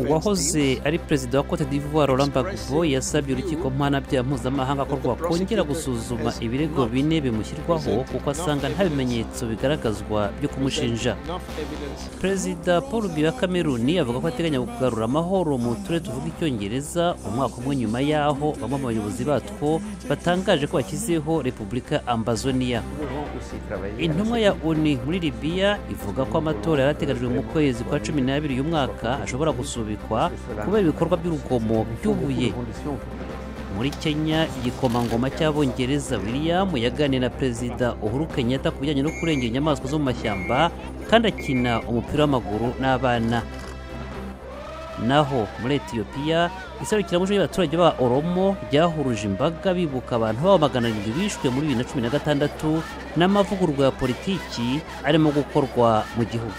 uwahoze ari perezida wa Cote d'Ivoire Laurent Gbagbo yasabye urukiko mpanabyaha mpuzamahanga ko rwakongera gusuzuma ibirego bine bimushyirwaho kuko asanga nta bimenyetso bigaragazwa byo kumushinja. Perezida Paul Biya wa Kameruni avuga ko ateganya kugarura amahoro mu turere tuvuga icyongereza umwaka umwe nyuma yaho bamwe mu bayobozi batwo batangaje ko bashyizeho Repubulika Ambazonia. Intumwa ya ONU muri Libya ivuga ko amatora yarateganyijwe mu kwezi kwa 12 uyu mwaka ashobora gusubikwa kubera ibikorwa by'urugomo by'ubuye. Muri Kenya, igikomangoma cy'Abongereza William yaganiriye na Perezida Uhuru Kenyatta ku bijyanye no kurengera inyamaswa zo mu mashyamba kandi akina umupira w'amaguru n'abana. Naho muri Ethiopia, iserukiramuco y'abaturage ba Oromo ryahuruje imbaga bibuka abantu babo 700 bishwe muri 2016 n'amavugururwa ya politiki arimo gukorwa mu gihugu.